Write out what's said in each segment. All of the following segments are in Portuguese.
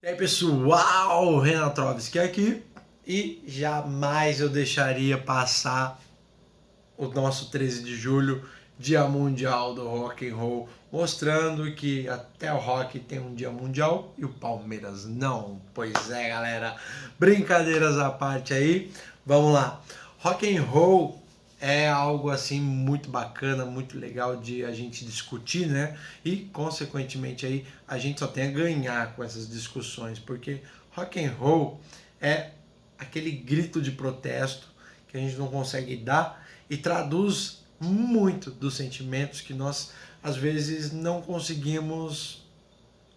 E aí pessoal, Renatrovski aqui e jamais eu deixaria passar o nosso 13 de julho, Dia Mundial do Rock and Roll, mostrando que até o rock tem um dia mundial e o Palmeiras não. Pois é, galera, brincadeiras à parte aí, vamos lá. Rock and Roll é algo assim muito bacana, muito legal de a gente discutir, né? E consequentemente aí a gente só tem a ganhar com essas discussões, porque rock and roll é aquele grito de protesto que a gente não consegue dar e traduz muito dos sentimentos que nós às vezes não conseguimos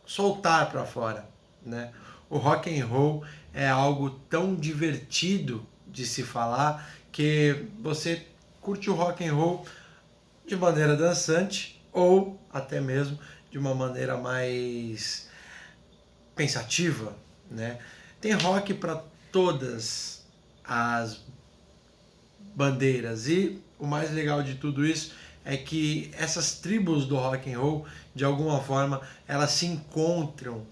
soltar para fora, né? O rock and roll é algo tão divertido de se falar que você curte o rock and roll de maneira dançante ou até mesmo de uma maneira mais pensativa, né? Tem rock para todas as bandeiras e o mais legal de tudo isso é que essas tribos do rock and roll, de alguma forma, elas se encontram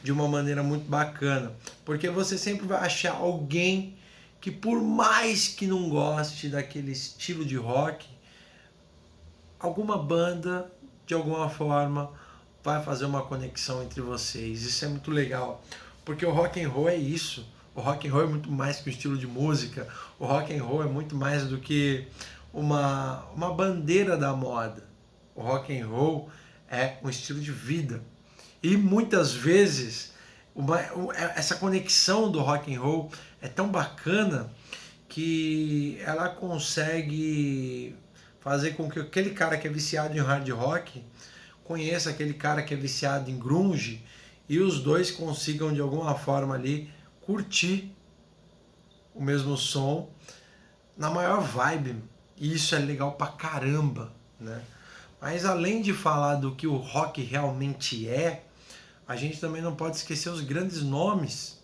de uma maneira muito bacana, porque você sempre vai achar alguém que, por mais que não goste daquele estilo de rock, alguma banda de alguma forma vai fazer uma conexão entre vocês. Isso é muito legal, porque o rock and roll é isso. O rock and roll é muito mais que um estilo de música. O rock and roll é muito mais do que uma bandeira da moda. O rock and roll é um estilo de vida. E muitas vezes essa conexão do rock and roll é tão bacana que ela consegue fazer com que aquele cara que é viciado em hard rock conheça aquele cara que é viciado em grunge e os dois consigam de alguma forma ali curtir o mesmo som na maior vibe. E isso é legal pra caramba, né? Mas além de falar do que o rock realmente é, a gente também não pode esquecer os grandes nomes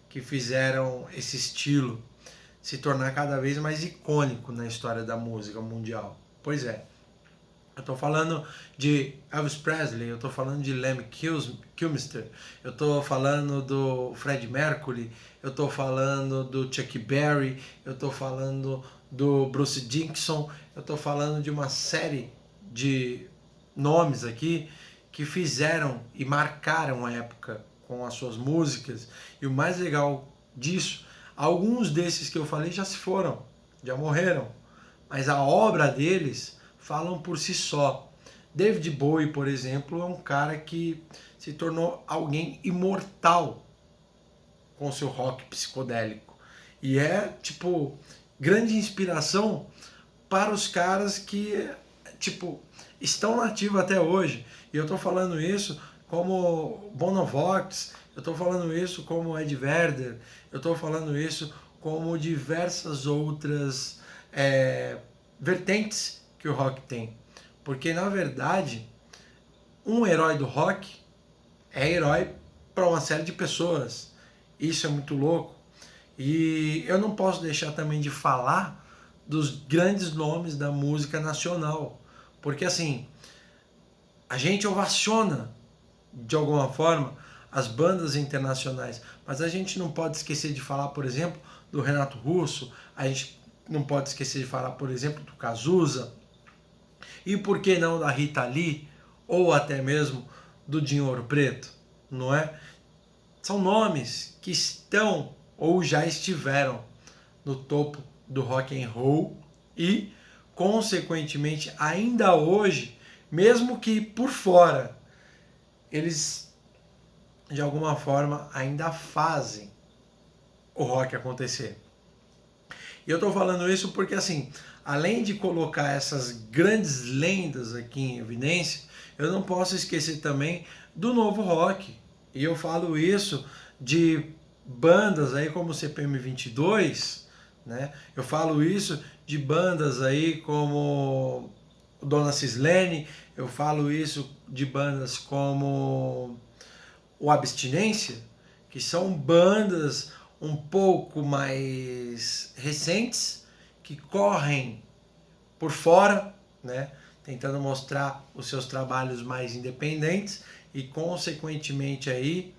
que fizeram esse estilo se tornar cada vez mais icônico na história da música mundial. Pois é, eu estou falando de Elvis Presley, eu estou falando de Lemmy Kilmister, eu estou falando do Freddie Mercury, eu estou falando do Chuck Berry, eu estou falando do Bruce Dickinson, eu estou falando de uma série de nomes aqui que fizeram e marcaram a época com as suas músicas. E o mais legal disso, alguns desses que eu falei já se foram, já morreram, mas a obra deles falam por si só. David Bowie, por exemplo, é um cara que se tornou alguém imortal com seu rock psicodélico. E é, tipo, grande inspiração para os caras que, tipo, estão nativos até hoje. E eu estou falando isso como Bono Vox, eu estou falando isso como Ed Vedder, eu estou falando isso como diversas outras vertentes que o rock tem. Porque, na verdade, um herói do rock é herói para uma série de pessoas. Isso é muito louco. E eu não posso deixar também de falar dos grandes nomes da música nacional. Porque, assim, a gente ovaciona, de alguma forma, as bandas internacionais. Mas a gente não pode esquecer de falar, por exemplo, do Renato Russo. A gente não pode esquecer de falar, por exemplo, do Cazuza. E por que não da Rita Lee? Ou até mesmo do Dinho Ouro Preto, não é? São nomes que estão ou já estiveram no topo do rock and roll e, consequentemente, ainda hoje, mesmo que por fora, eles de alguma forma ainda fazem o rock acontecer. E eu estou falando isso porque, assim, além de colocar essas grandes lendas aqui em evidência, eu não posso esquecer também do novo rock. E eu falo isso de bandas aí como o CPM 22, né? Eu falo isso de bandas aí como Dona Cislene, eu falo isso de bandas como o Abstinência, que são bandas um pouco mais recentes, que correm por fora, né, tentando mostrar os seus trabalhos mais independentes e, consequentemente, aí,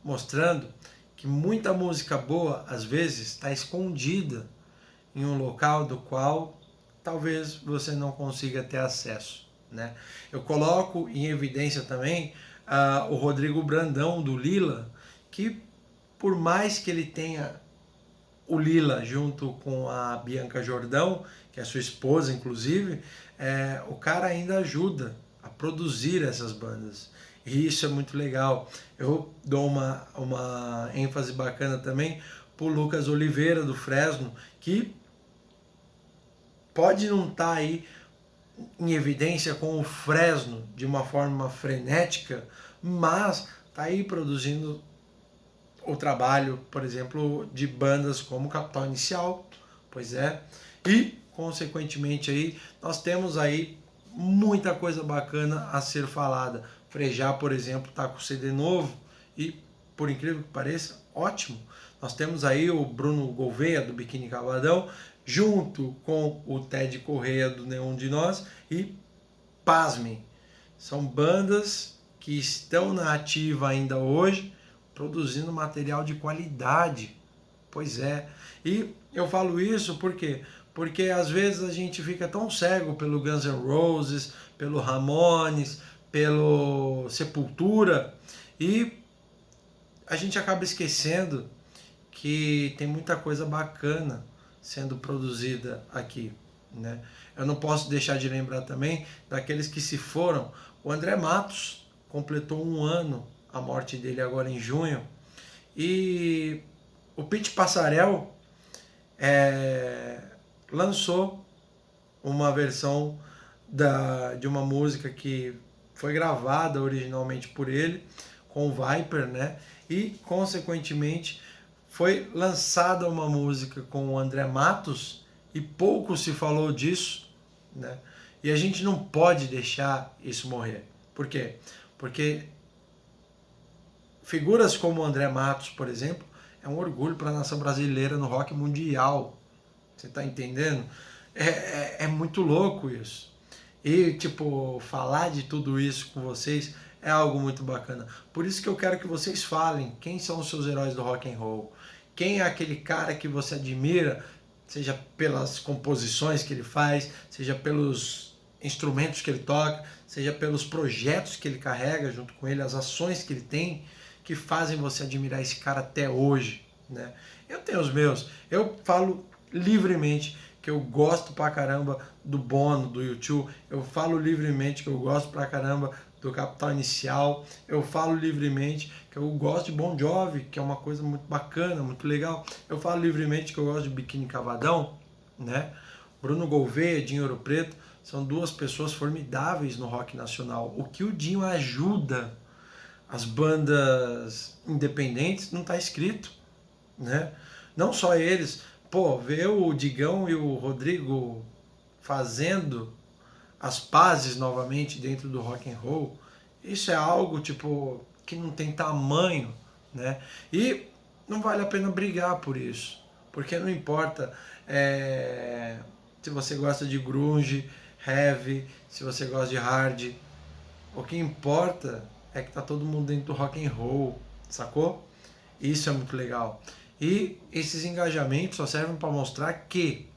mostrando que muita música boa, às vezes, está escondida em um local do qual talvez você não consiga ter acesso, né? Eu coloco em evidência também o Rodrigo Brandão, do Lila, que por mais que ele tenha o Lila junto com a Bianca Jordão, que é sua esposa, inclusive, o cara ainda ajuda a produzir essas bandas. E isso é muito legal. Eu dou uma ênfase bacana também pro Lucas Oliveira, do Fresno, que pode não estar aí em evidência com o Fresno de uma forma frenética, mas está aí produzindo o trabalho, por exemplo, de bandas como Capital Inicial, pois é, e consequentemente aí nós temos aí muita coisa bacana a ser falada. Frejá, por exemplo, está com CD novo e, por incrível que pareça, ótimo. Nós temos aí o Bruno Gouveia, do Biquíni Cavadão, junto com o Ted Correia, do Nenhum de Nós, e pasmem, são bandas que estão na ativa ainda hoje, produzindo material de qualidade. Pois é. E eu falo isso por quê? Porque às vezes a gente fica tão cego pelo Guns N' Roses, pelo Ramones, pelo Sepultura, e a gente acaba esquecendo que tem muita coisa bacana sendo produzida aqui, né? Eu não posso deixar de lembrar também daqueles que se foram. O André Matos completou 1 ano, a morte dele agora em junho, e o Pete Passarel lançou uma versão de uma música que foi gravada originalmente por ele, com o Viper, né? E, consequentemente, foi lançada uma música com o André Matos e pouco se falou disso, né? E a gente não pode deixar isso morrer. Por quê? Porque figuras como o André Matos, por exemplo, é um orgulho para a nação brasileira no rock mundial. Você está entendendo? É muito louco isso. E, tipo, falar de tudo isso com vocês é algo muito bacana. Por isso que eu quero que vocês falem quem são os seus heróis do rock and roll. Quem é aquele cara que você admira, seja pelas composições que ele faz, seja pelos instrumentos que ele toca, seja pelos projetos que ele carrega junto com ele, as ações que ele tem, que fazem você admirar esse cara até hoje, né? Eu tenho os meus. Eu falo livremente que eu gosto pra caramba do Bono, do U2. Eu falo livremente que eu gosto pra caramba do Capital Inicial. Eu falo livremente que eu gosto de Bon Jovi, que é uma coisa muito bacana, muito legal. Eu falo livremente que eu gosto de Biquíni Cavadão, né? Bruno Gouveia, Dinho Ouro Preto, são 2 pessoas formidáveis no rock nacional. O que o Dinho ajuda as bandas independentes não está escrito, né? Não só eles. Pô, ver o Digão e o Rodrigo fazendo as pazes novamente dentro do rock and roll, isso é algo tipo que não tem tamanho, né? E não vale a pena brigar por isso, porque não importa se você gosta de grunge, heavy, se você gosta de hard, o que importa é que tá todo mundo dentro do rock and roll, sacou? Isso é muito legal. E esses engajamentos só servem para mostrar que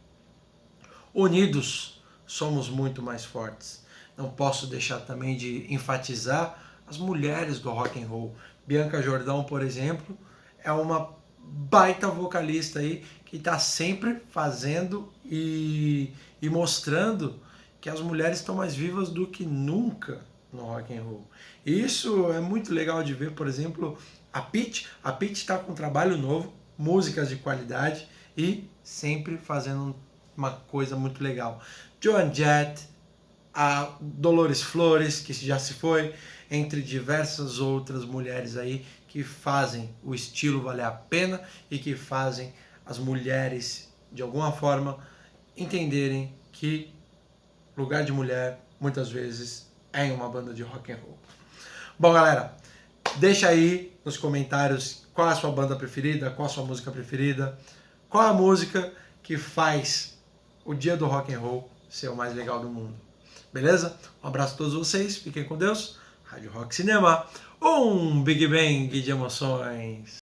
unidos somos muito mais fortes. Não posso deixar também de enfatizar as mulheres do rock and roll. Bianca Jordão, por exemplo, é uma baita vocalista aí que está sempre fazendo e mostrando que as mulheres estão mais vivas do que nunca no rock and roll. Isso é muito legal de ver, por exemplo, a Pitty está com um trabalho novo, músicas de qualidade e sempre fazendo uma coisa muito legal. Joan Jett, a Dolores Flores, que já se foi, entre diversas outras mulheres aí que fazem o estilo valer a pena e que fazem as mulheres, de alguma forma, entenderem que lugar de mulher, muitas vezes, é em uma banda de rock and roll. Bom, galera, deixa aí nos comentários qual é a sua banda preferida, qual a sua música preferida, qual a música que faz o dia do rock and roll ser o mais legal do mundo. Beleza? Um abraço a todos vocês, fiquem com Deus, Rádio Rock Cinema, um Big Bang de emoções.